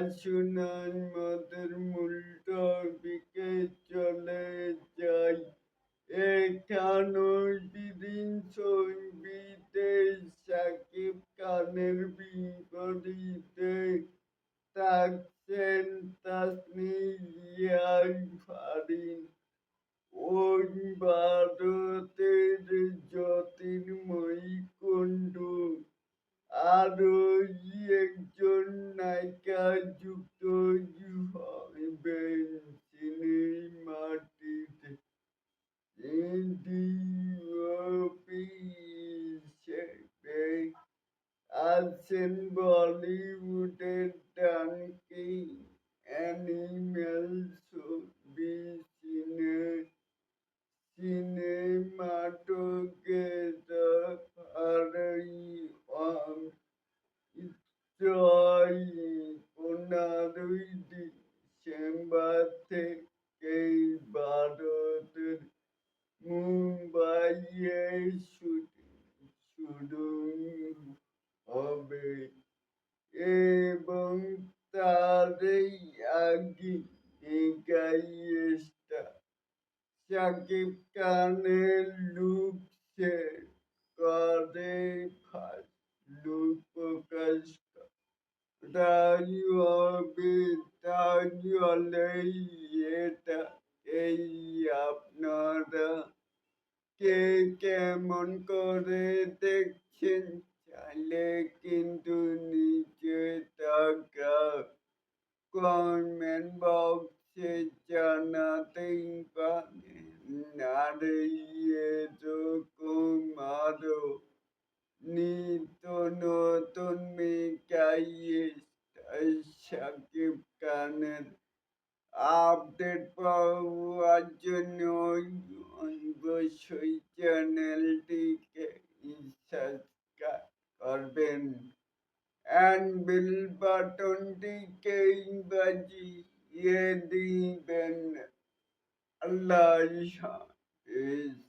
আসুন আমাদের মূল টপিকে চলে যাই। এখানেও দিদিন ছবিতে শাকিব খানের বিপরীতে থাকছেন তাসনিয়া ফারিন। ওই ভারতের জ্যোতির্ময়ী কুণ্ডু আরো একজন নায়িকা যুক্ত হবেন সিনেমাটিতে। ডিওপি হিসেবে আছেন বলিউডের ডানকি অ্যানিমেল ছবি সিনেমাটোগ্রাফার জয় 15ই ডিসেম্বর থেকে ভারতের মুম্বাইয়ে শুটিং শুরু হবে এবং তারই আগে গাইস্টার শাকিব খানের লুক শেয়ার করে ফার্স্ট লুক প্রকাশ হবে। তাহলে এটাকেই আপনারা কে কেমন করে দেখছেন চাইলে কিন্তু নিচে থাকা কমেন্ট বক্সে জানাতেই পারেন। আর এরকম আরো নিত্য নতুন শাকিব খানের আপডেট পাওয়ার জন্য অবশ্যই চ্যানেলটিকে সাবস্ক্রাইব করবেন and বেল বাটনটিকে বাজিয়ে দিবেন। আল্লাহ হাফেজ।